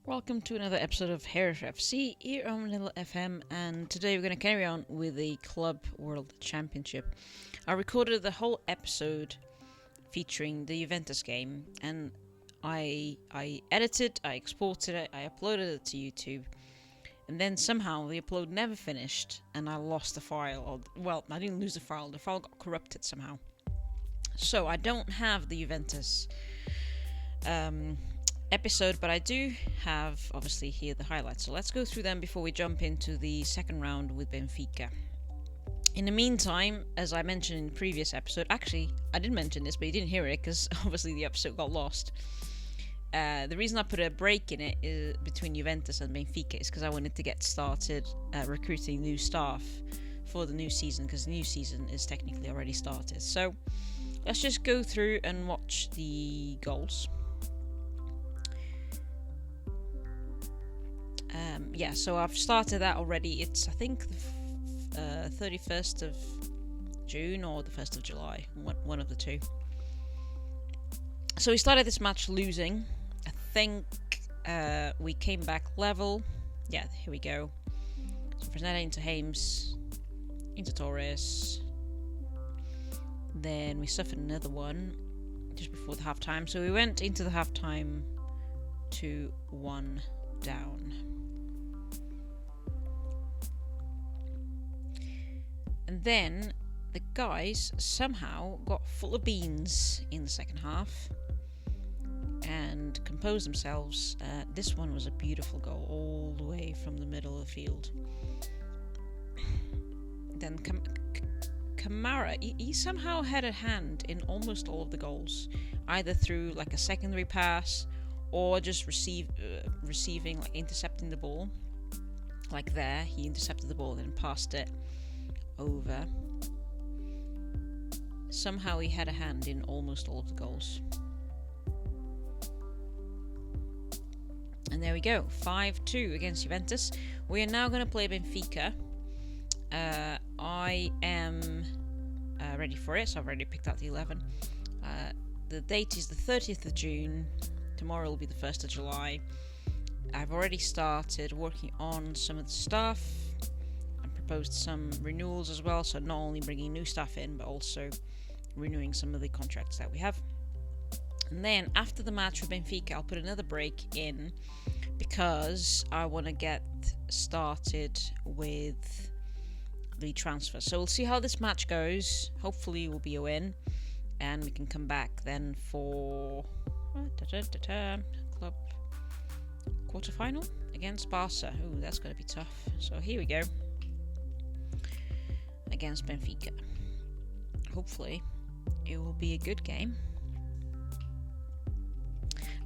Welcome to another episode of Hereford FC here on Little FM, and today we're going to carry on with the Club World Championship. I recorded the whole episode featuring the Juventus game, and I edited, I exported it, I uploaded it to YouTube, and then somehow the upload never finished, and I lost the file. Well, I didn't lose the file got corrupted somehow. So I don't have the Juventus episode, but I do have obviously here the highlights, so let's go through them before we jump into the second round with Benfica. In the meantime, as I mentioned in the previous episode, actually I did mention this but you didn't hear it because obviously the episode got lost. The reason I put a break in it is between Juventus and Benfica is because I wanted to get started recruiting new staff for the new season, because the new season is technically already started. So let's just go through and watch the goals. So I've started that already. It's, I think, the 31st of June or the 1st of July, one of the two. So we started this match losing. I think we came back level. Yeah, here we go. So Fresneda into Hames, into Torres. Then we suffered another one just before the half-time. So we went into the half-time 2-1 down. And then the guys somehow got full of beans in the second half and composed themselves. This one was a beautiful goal all the way from the middle of the field. Then Kamara, he somehow had a hand in almost all of the goals, either through like a secondary pass or just receiving, like intercepting the ball. Like there, he intercepted the ball and passed it over. Somehow he had a hand in almost all of the goals. And there we go, 5-2 against Juventus. We are now going to play Benfica. I am ready for it, so I've already picked out the 11. The date is the 30th of June. Tomorrow will be the 1st of July. I've already started working on some of the stuff. Proposed some renewals as well, so not only bringing new stuff in but also renewing some of the contracts that we have. And then after the match with Benfica, I'll put another break in because I want to get started with the transfer. So we'll see how this match goes. Hopefully it will be a win and we can come back then for club quarterfinal against Barca. Ooh, that's going to be tough. So here we go. Against Benfica. Hopefully it will be a good game.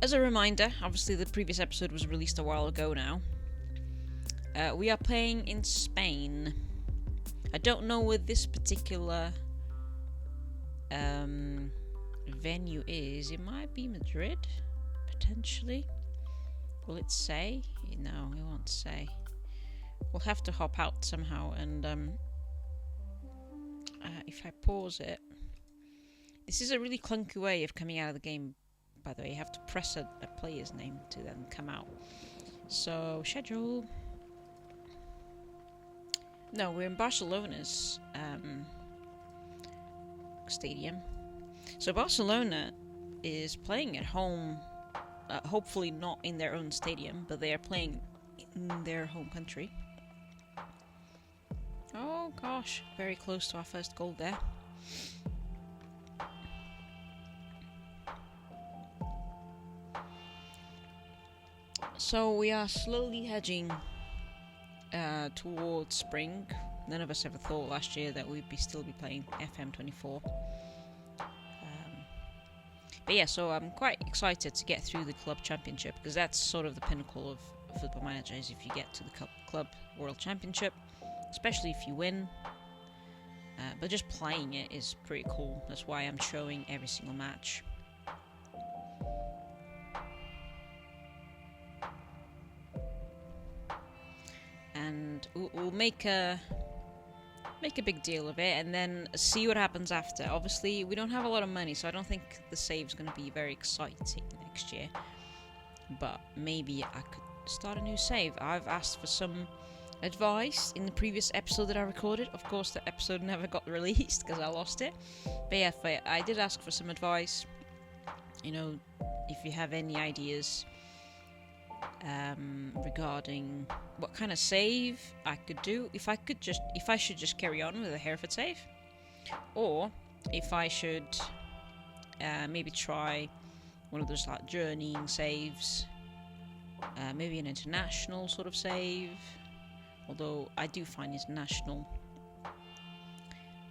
As a reminder, obviously the previous episode was released a while ago now. We are playing in Spain. I don't know where this particular venue is. It might be Madrid, potentially. Will it say? No, it won't say. We'll have to hop out somehow and if I pause it, this is a really clunky way of coming out of the game, by the way. You have to press a player's name to then come out. So, schedule. No, we're in Barcelona's stadium. So Barcelona is playing at home, hopefully not in their own stadium, but they are playing in their home country. Oh gosh, very close to our first goal there. So we are slowly hedging towards spring. None of us ever thought last year that we'd still be playing FM24. But yeah, so I'm quite excited to get through the club championship, because that's sort of the pinnacle of Football Manager, is if you get to the club world championship. Especially if you win, but just playing it is pretty cool. That's why I'm showing every single match. And we'll make a big deal of it, and then see what happens after. Obviously, we don't have a lot of money, so I don't think the save's going to be very exciting next year. But maybe I could start a new save. I've asked for some advice in the previous episode that I recorded. Of course, the episode never got released because I lost it. But yeah, I did ask for some advice. You know, if you have any ideas regarding what kind of save I could do, if I should just carry on with a Hereford save, or if I should maybe try one of those like journeying saves, maybe an international sort of save, although I do find international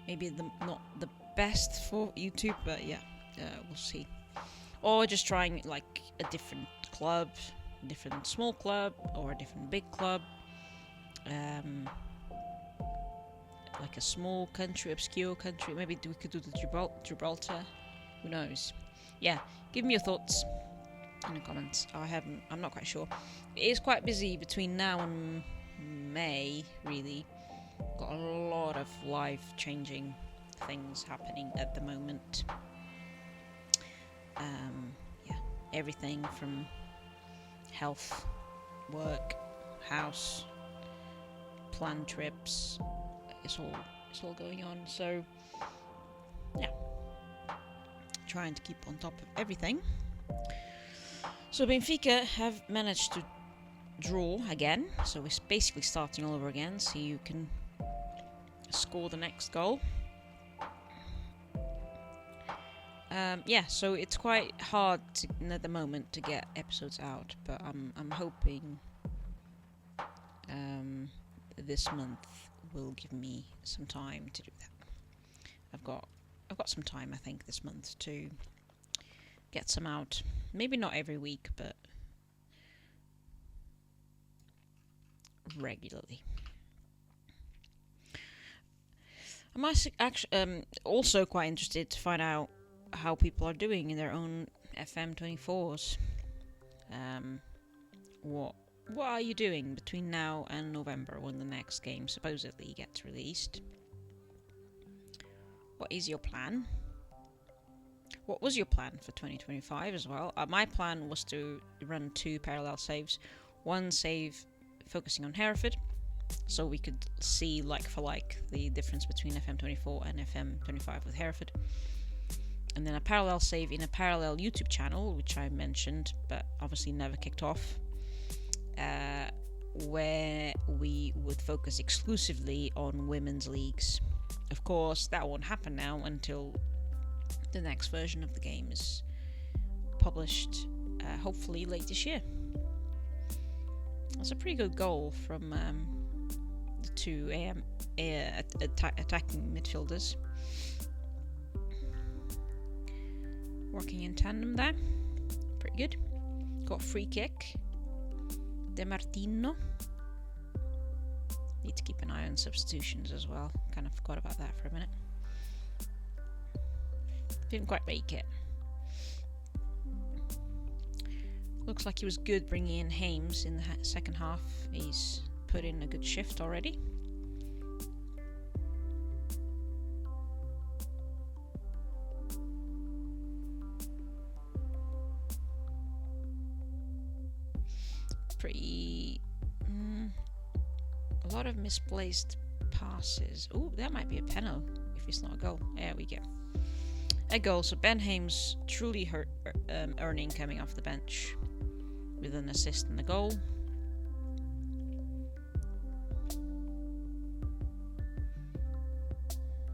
maybe not the best for YouTube, but yeah, we'll see. Or just trying like a different club, a different small club or a different big club, like a small country, obscure country. Maybe we could do the Gibraltar. Who knows? Yeah, give me your thoughts in the comments. I'm not quite sure. It is quite busy between now and May, really. Got a lot of life-changing things happening at the moment. Yeah, everything from health, work, house, planned trips. It's all going on. So yeah, trying to keep on top of everything. So Benfica have managed to draw again, so we're basically starting all over again, so you can score the next goal. Yeah, so it's quite hard at the moment to get episodes out, but I'm hoping this month will give me some time to do that. I've got some time, I think, this month to get some out. Maybe not every week, but regularly. I'm actually also quite interested to find out how people are doing in their own FM24s. What are you doing between now and November when the next game supposedly gets released? What is your plan? What was your plan for 2025 as well? My plan was to run 2 parallel saves. One save focusing on Hereford, so we could see like for like the difference between FM24 and FM25 with Hereford. And then a parallel save in a parallel YouTube channel, which I mentioned, but obviously never kicked off, where we would focus exclusively on women's leagues. Of course, that won't happen now until the next version of the game is published, hopefully late this year. That's a pretty good goal from the 2 attacking midfielders. Working in tandem there. Pretty good. Got free kick. De Martino. Need to keep an eye on substitutions as well. Kind of forgot about that for a minute. Didn't quite make it. Looks like he was good bringing in Hames in the second half. He's put in a good shift already. A lot of misplaced passes. Oh, that might be a penalty if it's not a goal. There we go. A goal. So Ben Hames truly earning coming off the bench with an assist and a goal.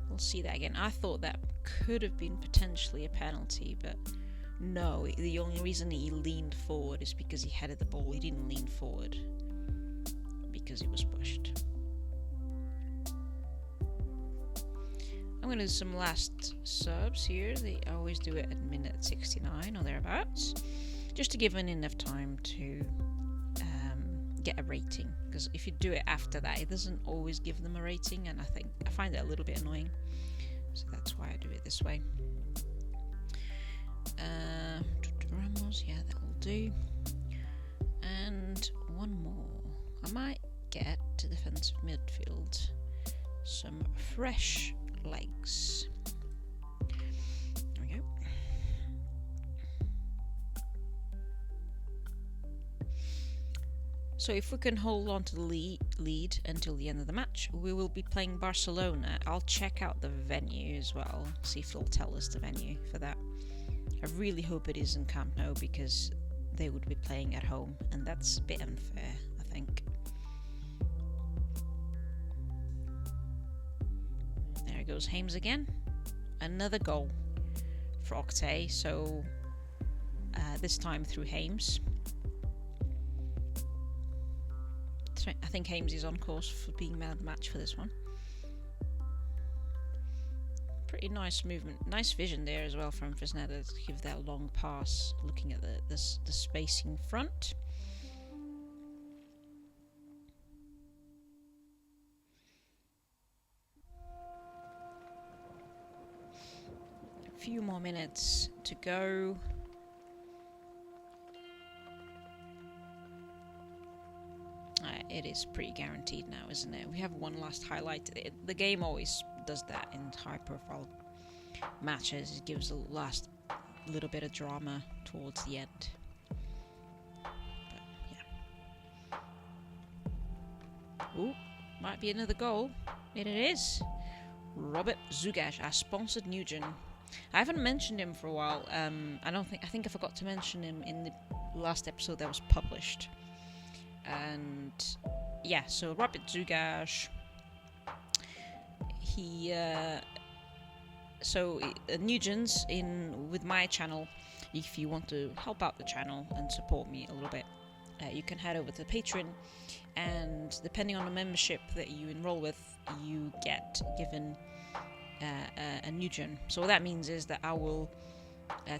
We'll see that again. I thought that could have been potentially a penalty, but no. The only reason he leaned forward is because he headed the ball. He didn't lean forward because he was pushed. I'm going to do some last subs here. They always do it at minute 69 or thereabouts, just to give them enough time to get a rating, because if you do it after that, it doesn't always give them a rating, and I find it a little bit annoying, so that's why I do it this way. Ramos, yeah, that will do. And one more. I might get to defensive midfield some fresh legs. There we go. So if we can hold on to the lead until the end of the match, we will be playing Barcelona. I'll check out the venue as well, see if they'll tell us the venue for that. I really hope it is in Camp Nou, because they would be playing at home, and that's a bit unfair, I think. There goes Hames again. Another goal for Octay, so this time through Hames. I think Hames is on course for being man of the match for this one. Pretty nice movement, nice vision there as well from Fresneda to give that long pass, looking at the spacing front. A few more minutes to go. It is pretty guaranteed now, isn't it? We have one last highlight. The game always does that in high-profile matches. It gives the last little bit of drama towards the end. But, yeah. Ooh, might be another goal. It is. Robert Zugash, our sponsored Nugent. I haven't mentioned him for a while. I think I forgot to mention him in the last episode that was published. And yeah, so Robert Zugash, he Nugents with my channel. If you want to help out the channel and support me a little bit, you can head over to Patreon, and depending on the membership that you enroll with, you get given a Nugent. So what that means is that I will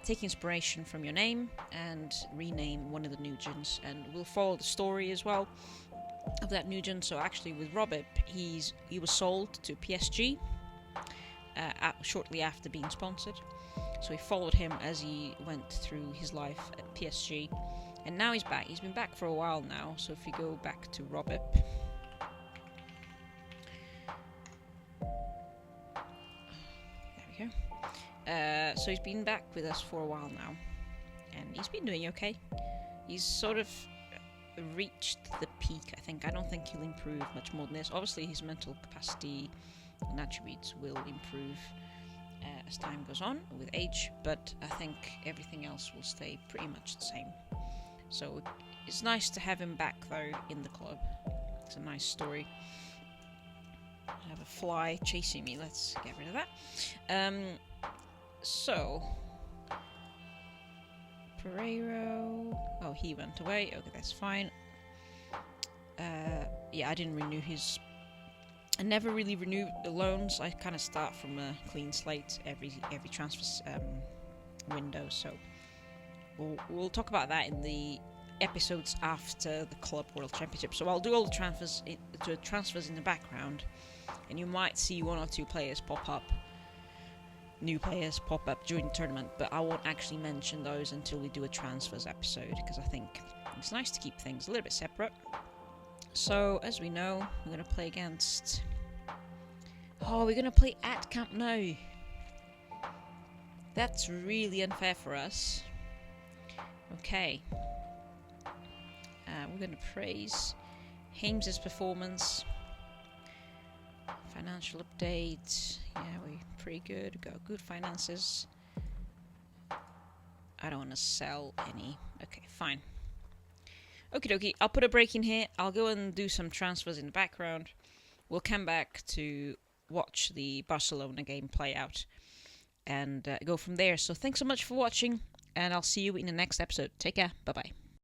take inspiration from your name and rename one of the Nugents, and we'll follow the story as well of that Nugent. So actually with Robert, he was sold to PSG shortly after being sponsored, so we followed him as he went through his life at PSG, and now he's back. He's been back for a while now. So if you go back to Robert, there we go. So he's been back with us for a while now, and he's been doing okay. He's sort of reached the peak, I think. I don't think he'll improve much more than this. Obviously his mental capacity and attributes will improve as time goes on with age, but I think everything else will stay pretty much the same. So it's nice to have him back though in the club. It's a nice story. I have a fly chasing me. Let's get rid of that. So Pereiro, oh, he went away. Okay, that's fine. Yeah, I didn't renew his. I never really renew the loans. I kind of start from a clean slate every transfer window. So we'll talk about that in the episodes after the Club World Championship. So I'll do all the transfers in the background, and you might see one or two players pop up. New players pop up during the tournament, but I won't actually mention those until we do a transfers episode, because I think it's nice to keep things a little bit separate. So, as we know, we're going to play against... Oh, we're going to play at Camp Nou. That's really unfair for us. Okay. We're going to praise Hames' performance. Financial update. Yeah, we're pretty good. We've got good finances. I don't want to sell any. Okay, fine. Okie dokie, I'll put a break in here. I'll go and do some transfers in the background. We'll come back to watch the Barcelona game play out and go from there. So thanks so much for watching, and I'll see you in the next episode. Take care. Bye-bye.